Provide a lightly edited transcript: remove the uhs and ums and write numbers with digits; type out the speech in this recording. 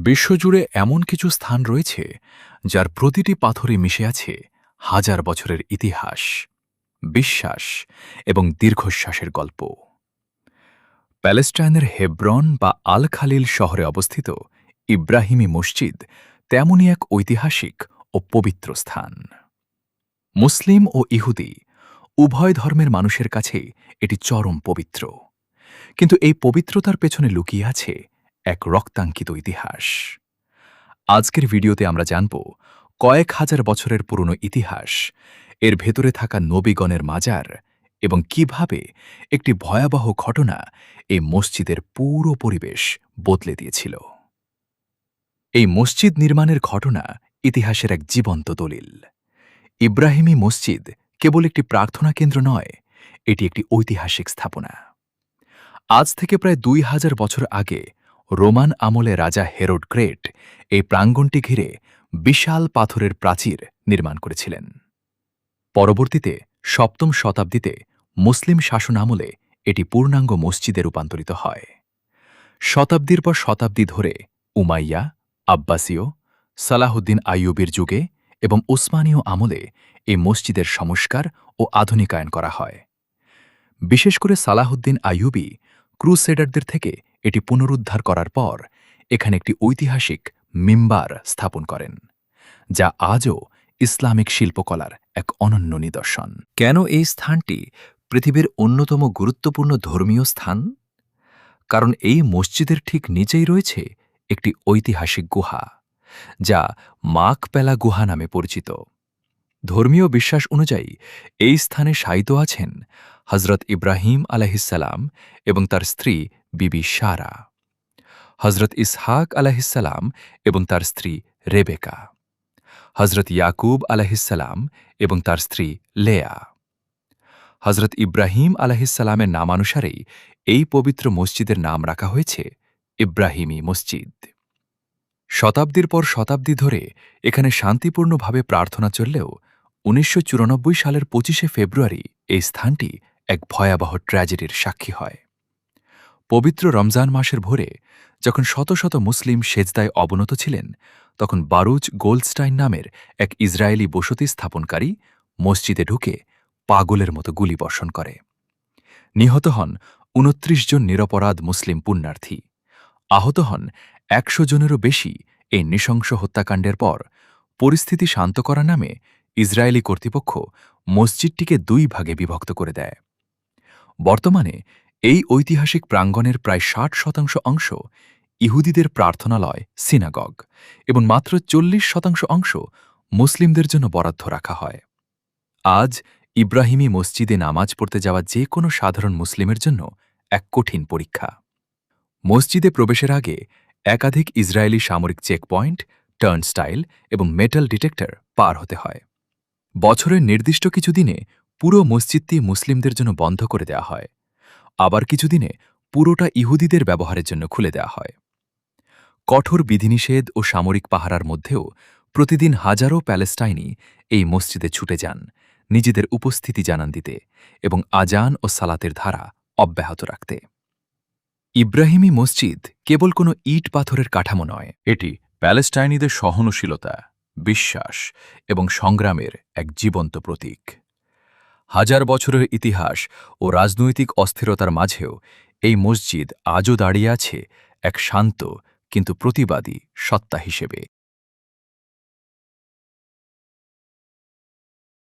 বিশ্বজুড়ে এমন কিছু স্থান রয়েছে যার প্রতিটি পাথরে মিশে আছে হাজার বছরের ইতিহাস, বিশ্বাস এবং দীর্ঘশ্বাসের গল্প। প্যালেস্টাইনের হেব্রন বা আল খালিল শহরে অবস্থিত ইব্রাহিমী মসজিদ তেমনই এক ঐতিহাসিক ও পবিত্র স্থান। মুসলিম ও ইহুদি উভয় ধর্মের মানুষের কাছে এটি চরম পবিত্র, কিন্তু এই পবিত্রতার পেছনে লুকিয়ে আছে এক রক্তাঙ্কিত ইতিহাস। আজকের ভিডিওতে আমরা জানব কয়েক হাজার বছরের পুরনো ইতিহাস, এর ভেতরে থাকা নবীগণের মাজার এবং কিভাবে একটি ভয়াবহ ঘটনা এই মসজিদের পুরো পরিবেশ বদলে দিয়েছিল। এই মসজিদ নির্মাণের ঘটনা ইতিহাসের এক জীবন্ত দলিল। ইব্রাহিমী মসজিদ কেবল একটি প্রার্থনা কেন্দ্র নয়, এটি একটি ঐতিহাসিক স্থাপনা। আজ থেকে প্রায় ২০০০ বছর আগে রোমান আমলে রাজা হেরোড গ্রেট এই প্রাঙ্গণটি ঘিরে বিশাল পাথরের প্রাচীর নির্মাণ করেছিলেন। পরবর্তীতে ৭ম শতাব্দীতে মুসলিম শাসন আমলে এটি পূর্ণাঙ্গ মসজিদে রূপান্তরিত হয়। শতাব্দীর পর শতাব্দী ধরে উমাইয়া, আব্বাসীয়, সালাহুদ্দিন আইয়ুবীর যুগে এবং উসমানীয় আমলে এই মসজিদের সংস্কার ও আধুনিকায়ন করা হয়। বিশেষ করে সালাহুদ্দিন আইয়ুবী ক্রুসেডারদের থেকে এটি পুনরুদ্ধার করার পর এখানে একটি ঐতিহাসিক মিম্বার স্থাপন করেন, যা আজও ইসলামিক শিল্পকলার এক অনন্য নিদর্শন। কেন এই স্থানটি পৃথিবীর অন্যতম গুরুত্বপূর্ণ ধর্মীয় স্থান? কারণ এই মসজিদের ঠিক নিচেই রয়েছে একটি ঐতিহাসিক গুহা, যা মাকপেলা গুহা নামে পরিচিত। ধর্মীয় বিশ্বাস অনুযায়ী এই স্থানে শায়িত আছেন হজরত ইব্রাহিম আলাইহিসসালাম এবং তার স্ত্রী বিবি সারা, হজরত ইসহাক আলাইহিসসালাম এবং তার স্ত্রী রেবেকা, হজরত ইয়াকুব আলাইহিসসালাম এবং তার স্ত্রী লেয়া। হজরত ইব্রাহিম আলাইহিসসালামের নামানুসারেই এই পবিত্র মসজিদের নাম রাখা হয়েছে ইব্রাহিমী মসজিদ। শতাব্দীর পর শতাব্দী ধরে এখানে শান্তিপূর্ণভাবে প্রার্থনা চললেও ১৯৯৪ সালের ২৫শে ফেব্রুয়ারি এই স্থানটি এক ভয়াবহ ট্র্যাজেডির সাক্ষী হয়। পবিত্র রমজান মাসের ভোরে যখন শত শত মুসলিম সেজদায় অবনত ছিলেন, তখন বারুচ গোল্ডস্টাইন নামের এক ইসরায়েলি বসতি স্থাপনকারী মসজিদে ঢুকে পাগলের মতো গুলিবর্ষণ করে। নিহত হন ২৯ জন নিরপরাধ মুসলিম পুণ্যার্থী। আহত হন ১০০ জনেরও বেশি। এই নৃশংস হত্যাকাণ্ডের পর পরিস্থিতি শান্ত করার নামে ইসরায়েলি কর্তৃপক্ষ মসজিদটিকে ২ ভাগে বিভক্ত করে দেয়। বর্তমানে এই ঐতিহাসিক প্রাঙ্গণের প্রায় ৬০% অংশ ইহুদিদের প্রার্থনালয় সিনাগগ এবং মাত্র ৪০% অংশ মুসলিমদের জন্য বরাদ্দ রাখা হয়। আজ ইব্রাহিমী মসজিদে নামাজ পড়তে যাওয়া যে কোনো সাধারণ মুসলিমের জন্য এক কঠিন পরীক্ষা। মসজিদে প্রবেশের আগে একাধিক ইসরায়েলি সামরিক চেকপয়েন্ট, টার্নস্টাইল এবং মেটাল ডিটেক্টর পার হতে হয়। বছরের নির্দিষ্ট কিছু দিনে পুরো মসজিদটি মুসলিমদের জন্য বন্ধ করে দেওয়া হয়, আবার কিছু দিনে পুরোটা ইহুদিদের ব্যবহারের জন্য খুলে দেওয়া হয়। কঠোর বিধিনিষেধ ও সামরিক পাহারার মধ্যেও প্রতিদিন হাজারো প্যালেস্টাইনি এই মসজিদে ছুটে যান নিজেদের উপস্থিতি জানান দিতে এবং আজান ও সালাতের ধারা অব্যাহত রাখতে। ইব্রাহিমী মসজিদ কেবল কোনো ইট পাথরের কাঠামো নয়, এটি প্যালেস্টাইনিদের সহনশীলতা, বিশ্বাস এবং সংগ্রামের এক জীবন্ত প্রতীক। হাজার বছরের ইতিহাস ও রাজনৈতিক অস্থিরতার মাঝেও এই মসজিদ আজও দাঁড়িয়ে আছে এক শান্ত কিন্তু প্রতিবাদী সত্তা হিসেবে।